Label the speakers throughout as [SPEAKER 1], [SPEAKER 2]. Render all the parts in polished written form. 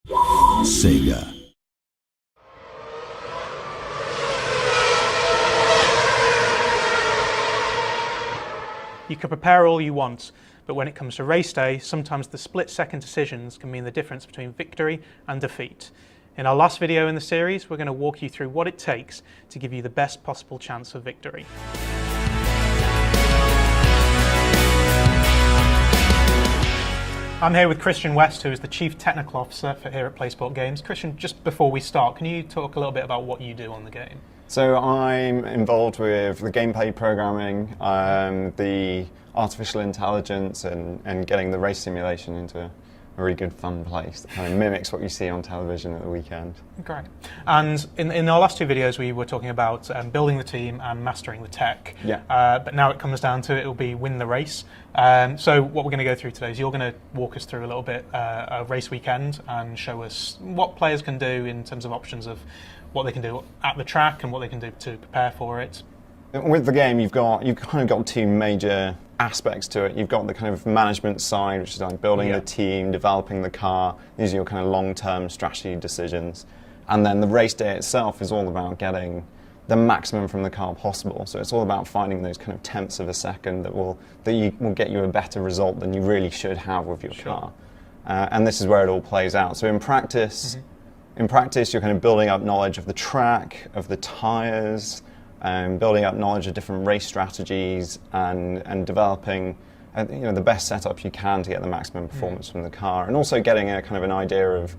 [SPEAKER 1] Sega.
[SPEAKER 2] You can prepare all you want, but when it comes to race day, sometimes the split-second decisions can mean the difference between victory and defeat. In our last video in the series, we're going to walk you through what it takes to give you the best possible chance of victory. I'm here with Christian West, who is the Chief Technical Officer here at PlaySport Games. Christian, just before we start, can you talk a little bit about what you do on the game?
[SPEAKER 3] So I'm involved with the gameplay programming, the artificial intelligence, and getting the race simulation into a really good fun place that kind of mimics what you see on television at the weekend. Great.
[SPEAKER 2] And in our last two videos we were talking about building the team and mastering the tech.
[SPEAKER 3] Yeah.
[SPEAKER 2] But now it comes down to it'll be win the race. So what we're going to go through today is you're going to walk us through a little bit a race weekend and show us what players can do in terms of options of what they can do at the track and what they can do to prepare for it.
[SPEAKER 3] With the game, you've kind of got two major aspects to it. You've got the kind of management side, which is like building the team, developing the car. These are your kind of long-term strategy decisions. And then the race day itself is all about getting the maximum from the car possible. So it's all about finding those kind of tenths of a second that will get you a better result than you really should have with your car. And this is where it all plays out. So in practice, you're kind of building up knowledge of the track, of the tyres, building up knowledge of different race strategies, and developing the best setup you can to get the maximum performance from the car, and also getting a kind of an idea of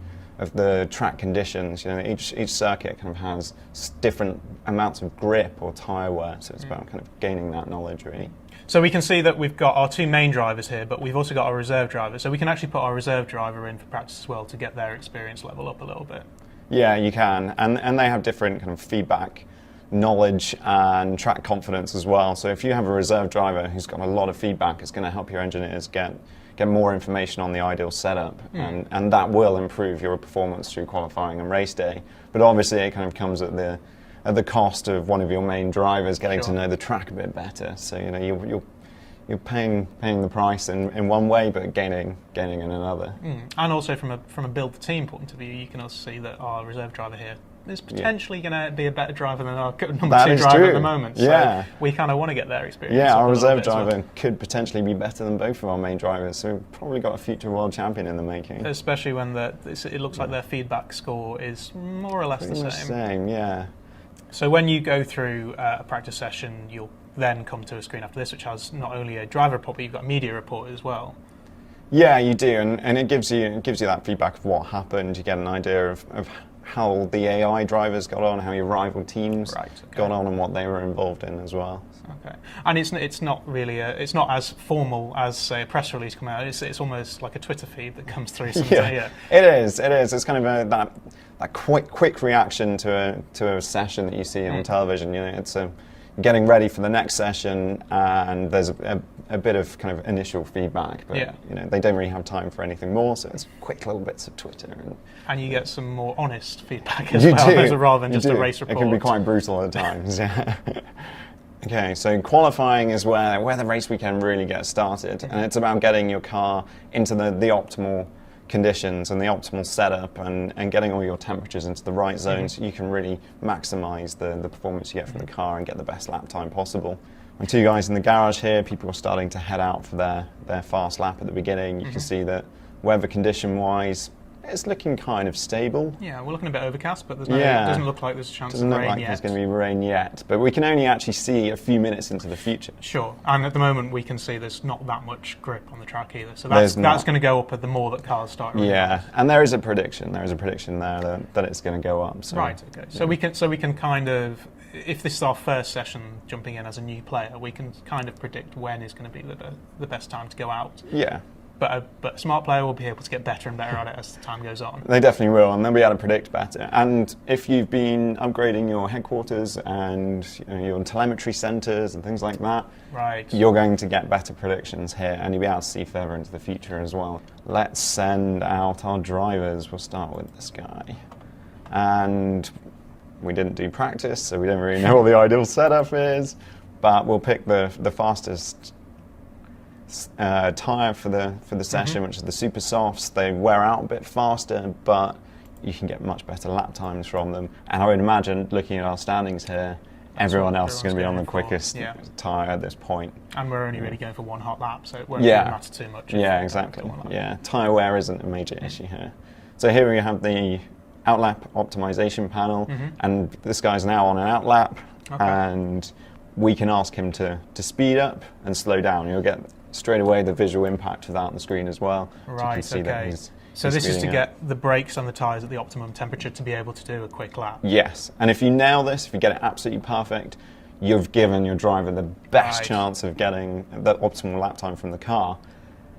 [SPEAKER 3] the track conditions. Each circuit kind of has different amounts of grip or tyre wear, so it's about kind of gaining that knowledge really.
[SPEAKER 2] So we can see that we've got our two main drivers here, but we've also got our reserve driver. So we can actually put our reserve driver in for practice as well to get their experience level up a little bit.
[SPEAKER 3] Yeah, you can, and they have different kind of feedback, knowledge and track confidence as well. So if you have a reserve driver who's got a lot of feedback, it's going to help your engineers get more information on the ideal setup, and that will improve your performance through qualifying and race day. But obviously it kind of comes at the cost of one of your main drivers getting to know the track a bit better. So you're paying the price in one way, but gaining in another.
[SPEAKER 2] And also from a build the team point of view, you can also see that our reserve driver here is potentially going to be a better driver than our number two driver at the moment. So we kind of want to get their experience.
[SPEAKER 3] Yeah, our reserve driver could potentially be better than both of our main drivers. So we've probably got a future world champion in the making.
[SPEAKER 2] Especially when it looks like their feedback score is more or less the same.
[SPEAKER 3] Yeah.
[SPEAKER 2] So when you go through a practice session, you'll then come to a screen after this, which has not only a driver report, but you've got a media report as well. Yeah,
[SPEAKER 3] you do, and it gives you that feedback of what happened. You get an idea of how the AI drivers got on, how your rival teams got on, and what they were involved in as well.
[SPEAKER 2] Okay, and it's not really it's not as formal as, say, a press release coming out. It's almost like a Twitter feed that comes through.
[SPEAKER 3] It is. It's kind of that quick reaction to a session that you see on television. It's getting ready for the next session, and there's a bit of kind of initial feedback, but they don't really have time for anything more, so it's quick little bits of Twitter.
[SPEAKER 2] And you get some more honest feedback as well, rather than just a race report.
[SPEAKER 3] It can be quite brutal at times, Okay, so qualifying is where the race weekend really gets started, and it's about getting your car into the optimal conditions and the optimal setup, and getting all your temperatures into the right zone so you can really maximize the performance you get from the car and get the best lap time possible. My two guys in the garage here, people are starting to head out for their fast lap at the beginning. You can see that weather condition wise, it's looking kind of stable.
[SPEAKER 2] Yeah, we're looking a bit overcast, but it doesn't look like there's a chance of rain yet.
[SPEAKER 3] Doesn't look like there's going to be rain yet, but we can only actually see a few minutes into the future.
[SPEAKER 2] Sure, and at the moment we can see there's not that much grip on the track either, so that's going to go up the more that cars start running.
[SPEAKER 3] And there is a prediction. There is a prediction there that it's going to go up. So,
[SPEAKER 2] right. Okay. So we can kind of, if this is our first session jumping in as a new player, we can kind of predict when is going to be the best time to go out.
[SPEAKER 3] Yeah.
[SPEAKER 2] But a smart player will be able to get better and better at it as the time goes on.
[SPEAKER 3] They definitely will, and they'll be able to predict better. And if you've been upgrading your headquarters and your telemetry centres and things like that, you're going to get better predictions here, and you'll be able to see further into the future as well. Let's send out our drivers. We'll start with this guy. And we didn't do practice, so we don't really know what the ideal setup is, but we'll pick the fastest tyre for the session, which is the super softs. They wear out a bit faster, but you can get much better lap times from them. And I would imagine, looking at our standings here, everyone else is going to be on the quickest tyre at this point.
[SPEAKER 2] And we're only really going for one hot lap, so it won't really matter too much.
[SPEAKER 3] Yeah, exactly. Yeah, tyre wear isn't a major issue here. So here we have the outlap optimization panel, and this guy's now on an outlap, and we can ask him to speed up and slow down. You'll get straight away the visual impact of that on the screen as well.
[SPEAKER 2] Right,
[SPEAKER 3] so you can see that
[SPEAKER 2] so this is to get the brakes and the tyres at the optimum temperature to be able to do a quick lap.
[SPEAKER 3] Yes, and if you nail this, if you get it absolutely perfect, you've given your driver the best chance of getting the optimal lap time from the car.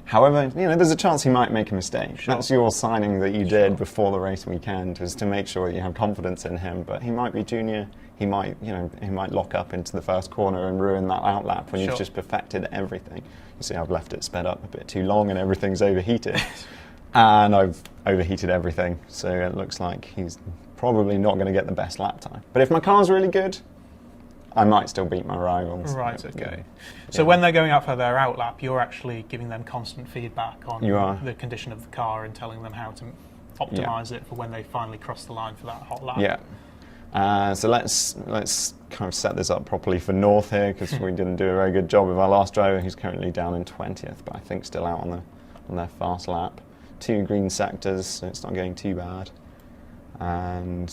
[SPEAKER 3] However, there's a chance he might make a mistake. Sure. That's your signing that you did before the race weekend, was to make sure that you have confidence in him. But he might be junior. He might, he might lock up into the first corner and ruin that outlap when you've just perfected everything. You see, I've left it sped up a bit too long, and everything's overheated. And I've overheated everything, so it looks like he's probably not going to get the best lap time. But if my car's really good, I might still beat my rivals.
[SPEAKER 2] Right, okay. So when they're going out for their outlap, you're actually giving them constant feedback on the condition of the car and telling them how to optimise it for when they finally cross the line for that hot lap.
[SPEAKER 3] Yeah. So let's kind of set this up properly for North here, because we didn't do a very good job with our last driver, who's currently down in 20th, but I think still out on their fast lap. 2 green sectors, so it's not going too bad. And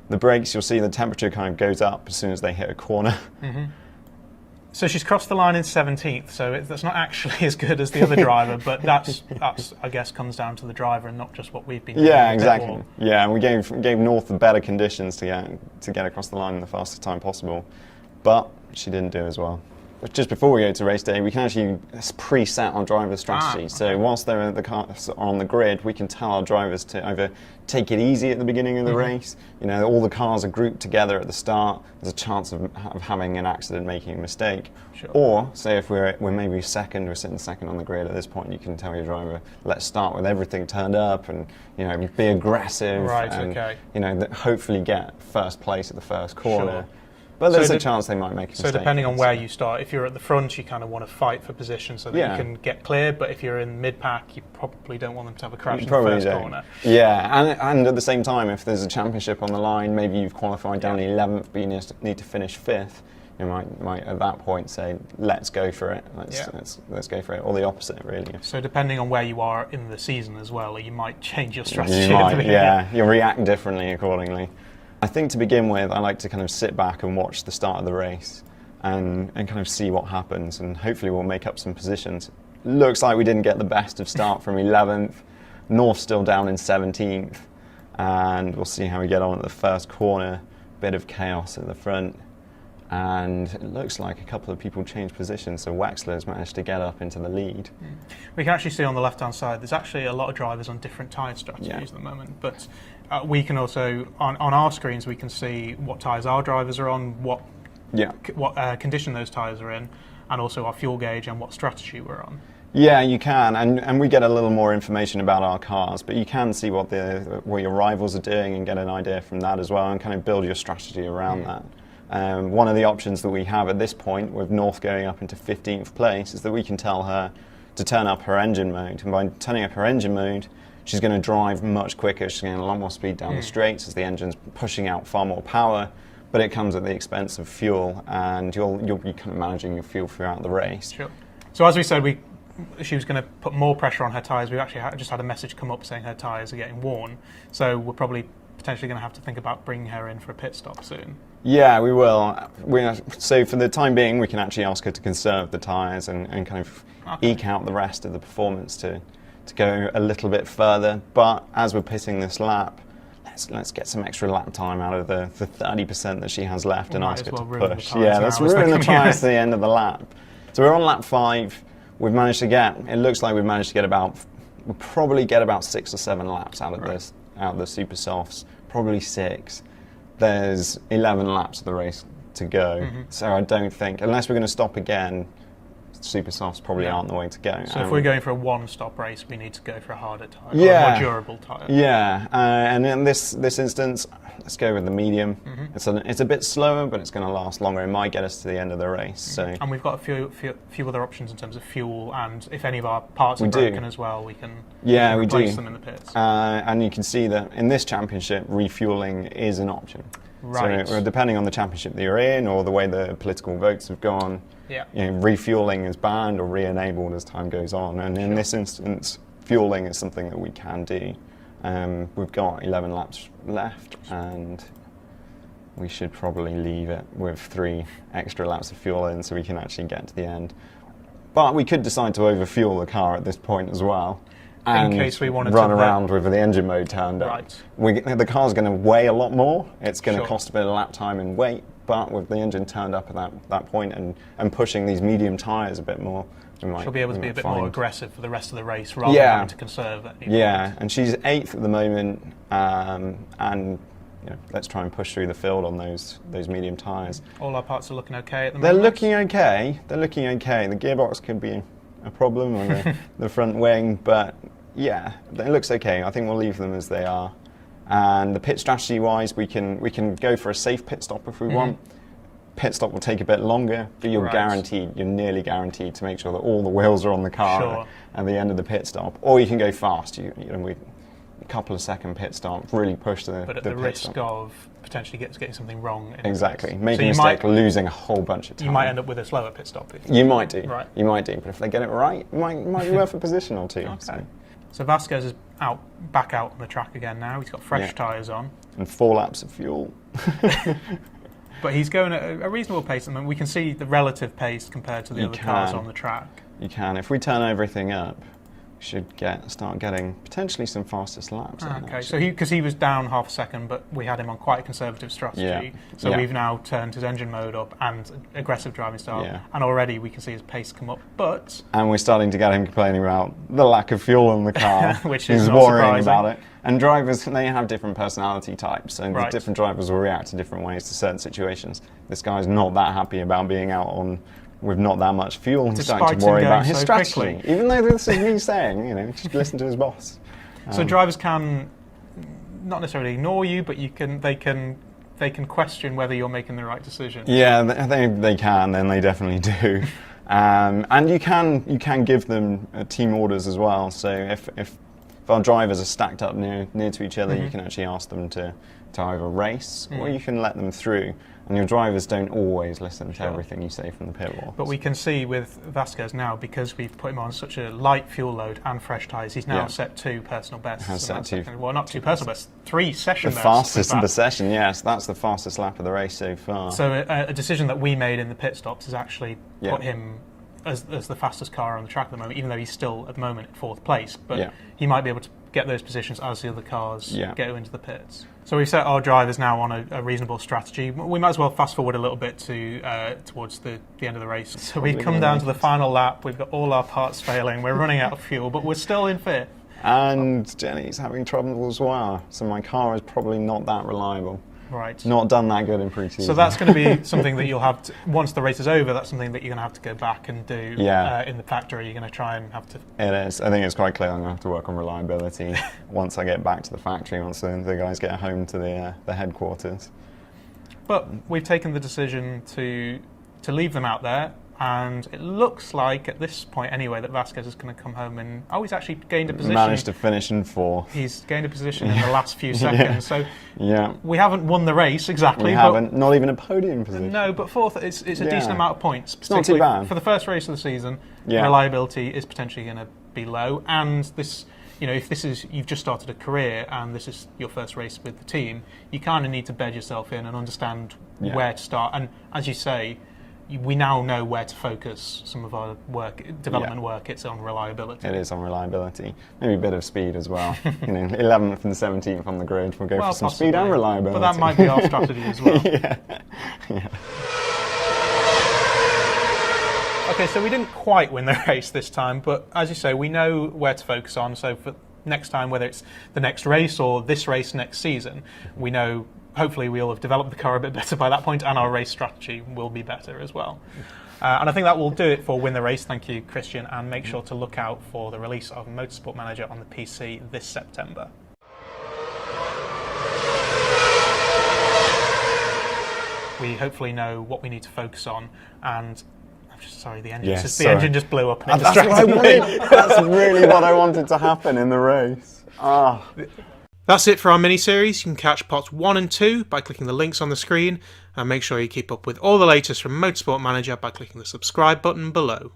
[SPEAKER 3] the brakes, you'll see the temperature kind of goes up as soon as they hit a corner.
[SPEAKER 2] So she's crossed the line in 17th, so that's not actually as good as the other driver, but that's I guess comes down to the driver and not just what we've been doing.
[SPEAKER 3] Yeah, exactly. Yeah, and we gave North the better conditions to get across the line in the fastest time possible, but she didn't do as well. Just before we go to race day, we can actually preset our driver strategy. So whilst they're on the grid, we can tell our drivers to either take it easy at the beginning of the race. All the cars are grouped together at the start. There's a chance of having an accident, making a mistake.
[SPEAKER 2] Sure.
[SPEAKER 3] Or say if we're maybe second, we're sitting second on the grid at this point, you can tell your driver, let's start with everything turned up and be aggressive.
[SPEAKER 2] Right.
[SPEAKER 3] And hopefully get first place at the first corner. Sure. But there's a chance they might make a mistake. So
[SPEAKER 2] depending on where you start, if you're at the front, you kind of want to fight for position so that you can get clear. But if you're in mid-pack, you probably don't want them to have a crash in the first corner.
[SPEAKER 3] Yeah, and at the same time, if there's a championship on the line, maybe you've qualified down 11th, but you need to finish 5th. You might at that point say, let's go for it. Let's go for it, or the opposite, really.
[SPEAKER 2] So depending on where you are in the season as well, you might change your strategy.
[SPEAKER 3] You might, you'll react differently accordingly. I think to begin with, I like to kind of sit back and watch the start of the race and kind of see what happens, and hopefully we'll make up some positions. Looks like we didn't get the best of start from 11th. North's still down in 17th, and we'll see how we get on at the first corner. Bit of chaos at the front, and it looks like a couple of people changed positions, so Wexler's managed to get up into the lead.
[SPEAKER 2] We can actually see on the left-hand side, there's actually a lot of drivers on different tyre strategies at the moment, but we can also, on our screens, we can see what tyres our drivers are on, what condition those tyres are in, and also our fuel gauge and what strategy we're on.
[SPEAKER 3] Yeah, you can, and we get a little more information about our cars, but you can see what your rivals are doing and get an idea from that as well, and kind of build your strategy around that. One of the options that we have at this point, with North going up into 15th place, is that we can tell her to turn up her engine mode, and by turning up her engine mode, she's going to drive much quicker. She's getting a lot more speed down the straights as the engine's pushing out far more power, but it comes at the expense of fuel, and you'll be kind of managing your fuel throughout the race.
[SPEAKER 2] Sure. So as we said, she was going to put more pressure on her tyres. We've actually just had a message come up saying her tyres are getting worn, so we're probably potentially going to have to think about bringing her in for a pit stop soon. Yeah,
[SPEAKER 3] we will. So for the time being, we can actually ask her to conserve the tyres and kind of eke out the rest of the performance to go a little bit further. But as we're pitting this lap, let's get some extra lap time out of the 30% that she has left and ask her to push. Yeah, let's ruin the tyres to the end of the lap. So we're on lap 5. We've managed to it looks like we've managed to get we'll probably get about 6 or 7 laps out of this, out of the super softs, probably 6. There's 11 laps of the race to go, so I don't think, unless we're going to stop again, super softs probably aren't the way to go.
[SPEAKER 2] So if we're going for a one-stop race, we need to go for a harder tyre, or
[SPEAKER 3] Yeah.
[SPEAKER 2] a more durable tyre.
[SPEAKER 3] Yeah, and in this instance, let's go with the medium. It's a bit slower, but it's going to last longer. It might get us to the end of the race. So,
[SPEAKER 2] And we've got a few other options in terms of fuel, and if any of our parts are broken as well, we can replace them in the pits.
[SPEAKER 3] And you can see that in this championship, refueling is an option.
[SPEAKER 2] Right.
[SPEAKER 3] So depending on the championship that you're in, or the way the political votes have gone, refueling is banned or re-enabled as time goes on. And in this instance, fueling is something that we can do. We've got 11 laps left, and we should probably leave it with 3 extra laps of fuel in so we can actually get to the end. But we could decide to overfuel the car at this point as well.
[SPEAKER 2] In case we wanted
[SPEAKER 3] run
[SPEAKER 2] to
[SPEAKER 3] around with the engine mode turned up. The car's going to weigh a lot more. It's going to cost a bit of lap time and weight, but with the engine turned up at that point and pushing these medium tyres a bit more,
[SPEAKER 2] she'll be able to be a bit more aggressive for the rest of the race rather than having to conserve that.
[SPEAKER 3] And she's 8th at the moment, and let's try and push through the field on those medium tyres.
[SPEAKER 2] All our parts are looking okay at the moment?
[SPEAKER 3] They're looking okay. The gearbox could be a problem on the front wing, but yeah, it looks okay. I think we'll leave them as they are. And the pit strategy wise, we can go for a safe pit stop if we want. Pit stop will take a bit longer, but you're nearly guaranteed to make sure that all the wheels are on the car at the end of the pit stop. Or you can go fast. A couple of second pit stop, really push the
[SPEAKER 2] But at the risk of potentially getting something wrong.
[SPEAKER 3] Exactly, making a mistake, losing a whole bunch of time.
[SPEAKER 2] You might end up with a slower pit stop.
[SPEAKER 3] You might do.
[SPEAKER 2] Right.
[SPEAKER 3] You might do, but if they get it right, it might be worth a position or two.
[SPEAKER 2] Okay. So Vasquez is back out on the track again now. He's got fresh tyres on.
[SPEAKER 3] And 4 laps of fuel.
[SPEAKER 2] But he's going at a reasonable pace at the moment. We can see the relative pace compared to the other cars on the track.
[SPEAKER 3] You can. If we turn everything up, we should start getting potentially some fastest laps.
[SPEAKER 2] Okay, so because he was down half a second, but we had him on quite a conservative strategy. So we've now turned his engine mode up and aggressive driving style, and already we can see his pace come up. And
[SPEAKER 3] we're starting to get him complaining about the lack of fuel in the car,
[SPEAKER 2] which is
[SPEAKER 3] he's
[SPEAKER 2] not
[SPEAKER 3] worrying
[SPEAKER 2] surprising.
[SPEAKER 3] about it. And drivers, they have different personality types, and different drivers will react in different ways to certain situations. This guy's not that happy about being out with not that much fuel. He's starting to worry about his strategy. Quickly. Even though this is me saying, just listen to his boss.
[SPEAKER 2] So drivers can not necessarily ignore you, but they can question whether you're making the right decision.
[SPEAKER 3] Yeah, they can, and they definitely do. And you can give them team orders as well. So if our drivers are stacked up near to each other, you can actually ask them to either race or you can let them through. And your drivers don't always listen to everything you say from the pit wall.
[SPEAKER 2] But we can see with Vasquez now, because we've put him on such a light fuel load and fresh tyres, he's now set 2 personal bests. Well, not 2 personal bests, 3 session bests.
[SPEAKER 3] The fastest in the session, yes. That's the fastest lap of the race so far.
[SPEAKER 2] So a decision that we made in the pit stops has actually put him as the fastest car on the track at the moment, even though he's still at the moment at 4th place. But he might be able to get those positions as the other cars go into the pits. So we've set our drivers now on a reasonable strategy. We might as well fast forward a little bit towards the end of the race. So we come down to the final lap. We've got all our parts failing. We're running out of fuel, but we're still in 5th.
[SPEAKER 3] And Jenny's having trouble as well. So my car is probably not that reliable.
[SPEAKER 2] Right.
[SPEAKER 3] Not done that good in pre-season.
[SPEAKER 2] So that's going to be something that you'll have to, once the race is over, that's something that you're going to have to go back and do in the factory. You're going to try and have to...
[SPEAKER 3] It is. I think it's quite clear I'm going to have to work on reliability once I get back to the factory, once the guys get home to the headquarters.
[SPEAKER 2] But we've taken the decision to leave them out there. And it looks like, at this point anyway, that Vasquez is going to come home and... Oh, he's actually gained a position.
[SPEAKER 3] Managed to finish in 4th.
[SPEAKER 2] He's gained a position in the last few seconds. So we haven't won the race, exactly.
[SPEAKER 3] We haven't. Not even a podium position.
[SPEAKER 2] No, but 4th, it's a decent amount of points.
[SPEAKER 3] It's not too bad.
[SPEAKER 2] For the first race of the season, reliability is potentially going to be low. And this... if this is, you've just started a career and this is your first race with the team, you kind of need to bed yourself in and understand where to start. And as you say, we now know where to focus some of our development work. It's on reliability.
[SPEAKER 3] It is on reliability. Maybe a bit of speed as well. 11th and 17th on the grid. We'll go for some speed and reliability.
[SPEAKER 2] But that might be our strategy as well. Okay, so we didn't quite win the race this time, but as you say, we know where to focus on. So for next time, whether it's the next race or this race next season, we know. Hopefully we'll have developed the car a bit better by that point and our race strategy will be better as well. And I think that will do it for Win the Race. Thank you, Christian, and make sure to look out for the release of Motorsport Manager on the PC this September. We hopefully know what we need to focus on, and I'm just sorry, the engine engine just blew up and it distracted me.
[SPEAKER 3] That's really what I wanted to happen in the race.
[SPEAKER 2] That's it for our mini-series. You can catch parts 1 and 2 by clicking the links on the screen, and make sure you keep up with all the latest from Motorsport Manager by clicking the subscribe button below.